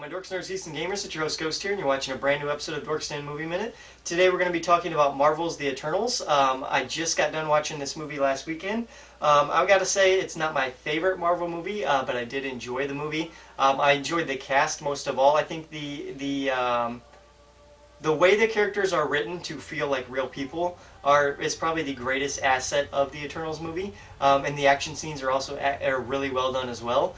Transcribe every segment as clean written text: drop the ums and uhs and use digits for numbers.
my Dorks, Nerds, Geeks, and Gamers. It's your host Ghost here, and you're watching a brand new episode of Dorks Den Movie Minute. Today we're going to be talking about Marvel's The Eternals. I just got done watching this movie last weekend. I've got to say it's not my favorite Marvel movie, but I did enjoy the movie. I enjoyed the cast most of all. I think the way the characters are written to feel like real people is probably the greatest asset of the Eternals movie, and the action scenes are also are really well done as well.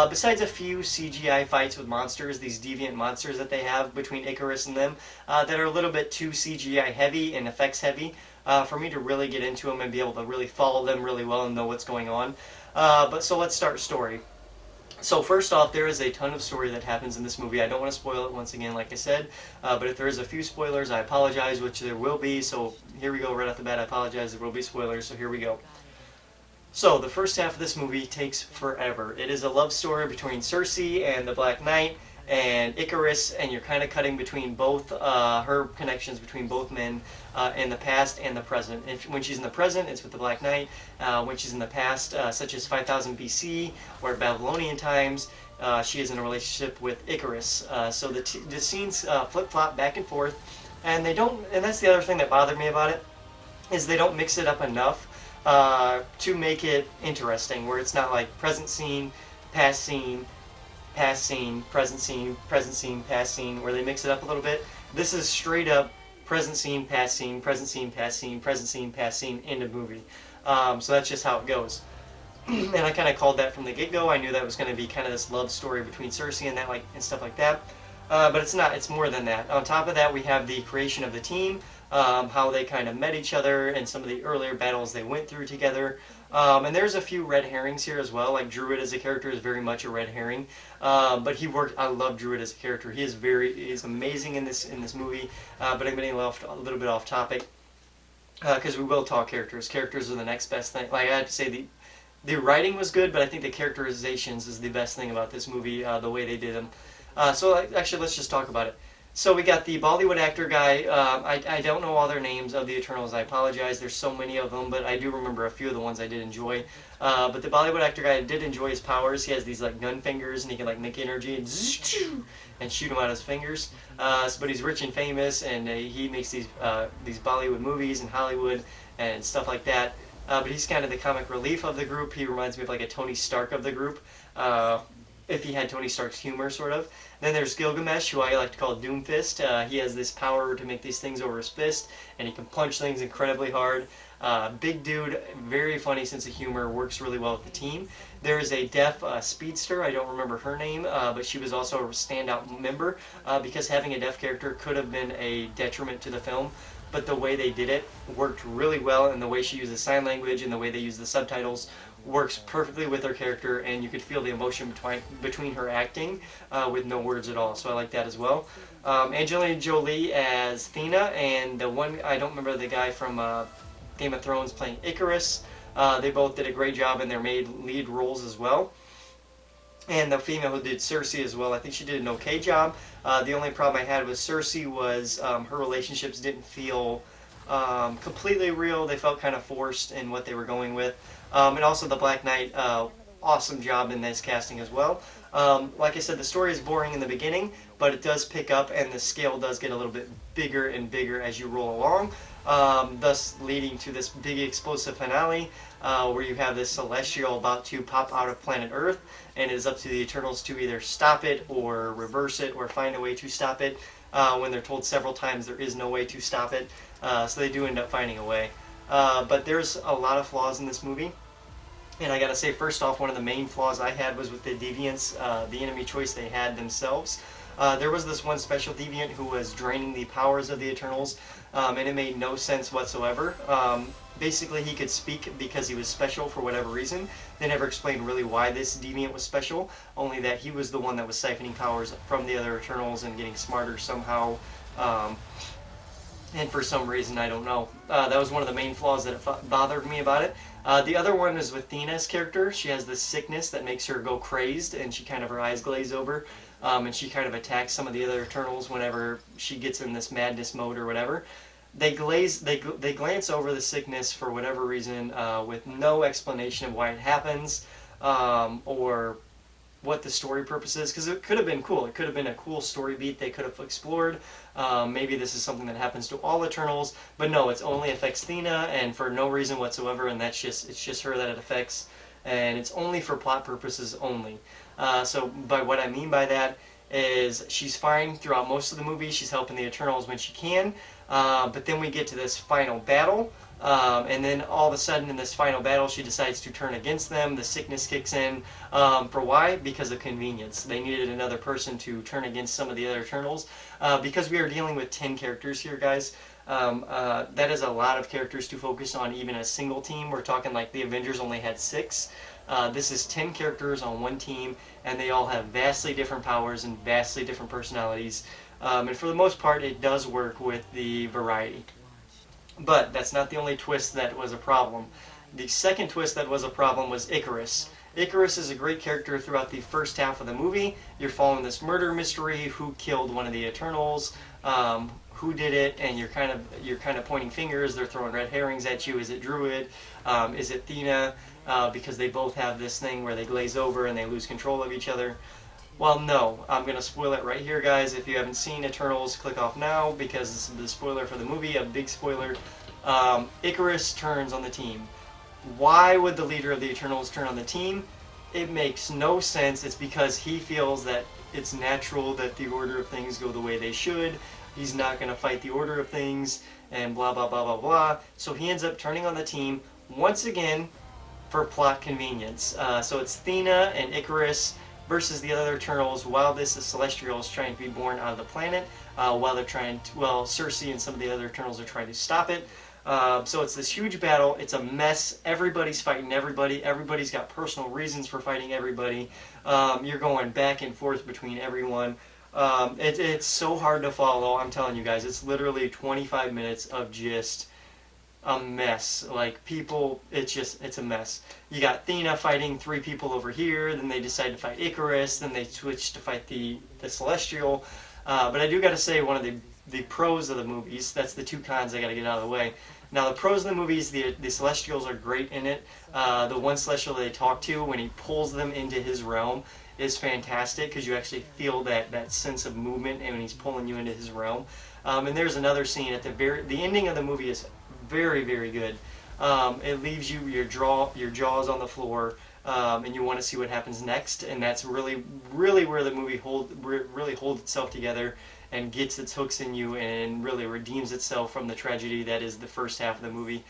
Besides a few CGI fights with monsters, these deviant monsters that they have between Icarus and them, that are a little bit too CGI heavy and effects heavy for me to really get into them and be able to really follow them really well and know what's going on. So let's start story. So first off, there is a ton of story that happens in this movie. I don't want to spoil it once again, like I said, but if there is a few spoilers, I apologize, which there will be. So here we go right off the bat. I apologize. There will be spoilers, so here we go. So the first half of this movie takes forever. It is a love story between Cersei and the Black Knight and Icarus, and you're kind of cutting between both her connections between both men in the past and the present. When she's in the present, it's with the Black Knight. When she's in the past, such as 5000 BC or Babylonian times, she is in a relationship with Icarus. So the scenes flip-flop back and forth, and they don't. And that's the other thing that bothered me about it, is they don't mix it up enough to make it interesting. Where it's not like present scene, past scene, past scene, present scene, past scene, where they mix it up a little bit. This is straight up present scene, past scene, present scene, past scene, present scene, past scene, end of movie. So that's just how it goes. And I kind of called that from the get-go. I knew that was going to be kind of this love story between Cersei and and stuff like that. But it's not. It's more than that. On top of that, we have the creation of the team, how they kind of met each other, and some of the earlier battles they went through together. And there's a few red herrings here as well. Like Druid as a character is very much a red herring, but he worked. I love Druid as a character. He is amazing in this movie. But I'm getting a little bit off topic because we will talk characters. Characters are the next best thing. Like I have to say, the writing was good, but I think the characterizations is the best thing about this movie. The way they did them. So actually, let's just talk about it. So we got the Bollywood actor guy. I don't know all their names of the Eternals. I apologize. There's so many of them, but I do remember a few of the ones I did enjoy. But the Bollywood actor guy, I did enjoy his powers. He has these like gun fingers, and he can like make energy and shoot them out his fingers. But he's rich and famous, and he makes these Bollywood movies in Hollywood and stuff like that. But he's kind of the comic relief of the group. He reminds me of like a Tony Stark of the group. If he had Tony Stark's humor, sort of. Then there's Gilgamesh, who I like to call Doomfist. He has this power to make these things over his fist, and he can punch things incredibly hard. Big dude, very funny sense of humor, works really well with the team. There is a deaf speedster, I don't remember her name, but she was also a standout member, because having a deaf character could have been a detriment to the film. But the way they did it worked really well, and the way she uses sign language and the way they use the subtitles works perfectly with her character, and you could feel the emotion between her acting with no words at all. So I like that as well. Angelina Jolie as Thena, and the one, I don't remember the guy from Game of Thrones playing Icarus. They both did a great job in their lead roles as well. And the female who did Cersei as well, I think she did an okay job. The only problem I had with Cersei was her relationships didn't feel completely real. They felt kind of forced in what they were going with. And also the Black Knight, awesome job in this casting as well. Like I said, the story is boring in the beginning, but it does pick up, and the scale does get a little bit bigger and bigger as you roll along, thus leading to this big explosive finale where you have this celestial about to pop out of planet Earth, and it is up to the Eternals to either stop it or reverse it or find a way to stop it. When they're told several times there is no way to stop it, so they do end up finding a way. But there's a lot of flaws in this movie. And I gotta say, first off, one of the main flaws I had was with the deviants, the enemy choice they had themselves. There was this one special deviant who was draining the powers of the Eternals, and it made no sense whatsoever. Basically, he could speak because he was special for whatever reason. They never explained really why this deviant was special, only that he was the one that was siphoning powers from the other Eternals and getting smarter somehow. And for some reason, I don't know. That was one of the main flaws that bothered me about it. The other one is with Thena's character. She has this sickness that makes her go crazed, and her eyes glaze over, and she kind of attacks some of the other Eternals whenever she gets in this madness mode or whatever. They glance over the sickness for whatever reason with no explanation of why it happens, or what the story purpose is, because it could have been cool. It could have been a cool story beat they could have explored. Maybe this is something that happens to all Eternals, but no, it only affects Thena, and for no reason whatsoever, and it's just her that it affects, and it's only for plot purposes only. So by what I mean by that is she's fine throughout most of the movie. She's helping the Eternals when she can, but then we get to this final battle. And then all of a sudden in this final battle she decides to turn against them. The sickness kicks in. For why? Because of convenience. They needed another person to turn against some of the other Eternals. Because we are dealing with 10 characters here, guys. That is a lot of characters to focus on even a single team. We're talking like the Avengers only had 6. This is 10 characters on one team, and they all have vastly different powers and vastly different personalities. And for the most part it does work with the variety. But that's not the only twist that was a problem. The second twist that was a problem was Icarus. Icarus is a great character throughout the first half of the movie. You're following this murder mystery, who killed one of the Eternals, who did it, and you're kind of pointing fingers. They're throwing red herrings at you. Is it Druid? Is it Thena? Because they both have this thing where they glaze over and they lose control of each other. Well, no. I'm going to spoil it right here, guys. If you haven't seen Eternals, click off now, because this is the spoiler for the movie, a big spoiler. Icarus turns on the team. Why would the leader of the Eternals turn on the team? It makes no sense. It's because he feels that it's natural that the order of things go the way they should. He's not going to fight the order of things, and blah, blah, blah, blah, blah. So he ends up turning on the team, once again, for plot convenience. So it's Thena and Icarus versus the other Eternals while this Celestial is trying to be born out of the planet, while they're trying to, well, Cersei and some of the other Eternals are trying to stop it. So it's this huge battle. It's a mess. Everybody's fighting everybody. Everybody's got personal reasons for fighting everybody. You're going back and forth between everyone. It's so hard to follow. I'm telling you guys, it's literally 25 minutes of just a mess. Like, people, it's a mess. You got Thena fighting 3 people over here, then they decide to fight Icarus, then they switch to fight the Celestial. But I do got to say, one of the pros of the movies, that's the 2 cons I got to get out of the way. Now, the pros of the movies, the Celestials are great in it. The one Celestial they talk to, when he pulls them into his realm, is fantastic, because you actually feel that sense of movement and when he's pulling you into his realm. And there's another scene at the ending of the movie is very, very good. It leaves you your jaws on the floor, and you want to see what happens next. And that's really, really where the movie really holds itself together and gets its hooks in you and really redeems itself from the tragedy that is the first half of the movie.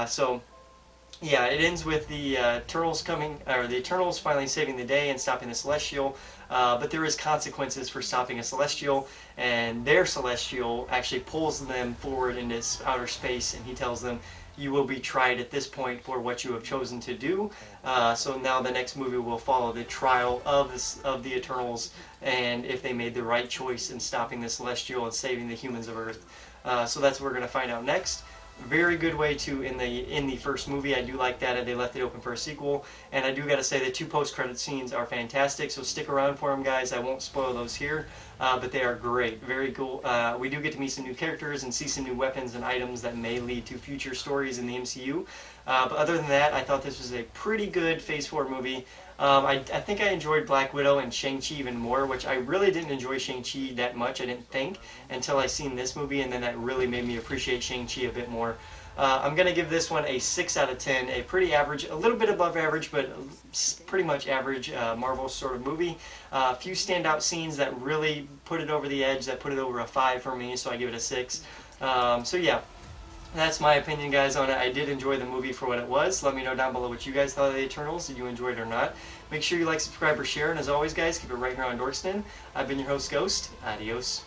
So yeah, it ends with the Eternals the Eternals finally saving the day and stopping the Celestial. But there is consequences for stopping a Celestial, and their Celestial actually pulls them forward into outer space, and he tells them, you will be tried at this point for what you have chosen to do. So now the next movie will follow the trial of the Eternals, and if they made the right choice in stopping the Celestial and saving the humans of Earth. So that's what we're going to find out next. Very good way to in the first movie. I do like that, and they left it open for a sequel. And I do got to say the 2 post-credit scenes are fantastic, so stick around for them, guys. I won't spoil those here, but they are great. Very cool. We do get to meet some new characters and see some new weapons and items that may lead to future stories in the MCU. But other than that, I thought this was a pretty good Phase 4 movie. I think I enjoyed Black Widow and Shang-Chi even more, which I really didn't enjoy Shang-Chi that much, I didn't think, until I seen this movie, and then that really made me appreciate Shang-Chi a bit more. I'm going to give this one a 6 out of 10, a pretty average, a little bit above average, but pretty much average Marvel sort of movie. A few standout scenes that really put it over the edge, that put it over a 5 for me, so I give it a 6. So yeah. That's my opinion, guys, on it. I did enjoy the movie for what it was. Let me know down below what you guys thought of the Eternals. Did you enjoy it or not? Make sure you like, subscribe, or share. And as always, guys, keep it right here on Dorks Den. I've been your host, Ghost. Adios.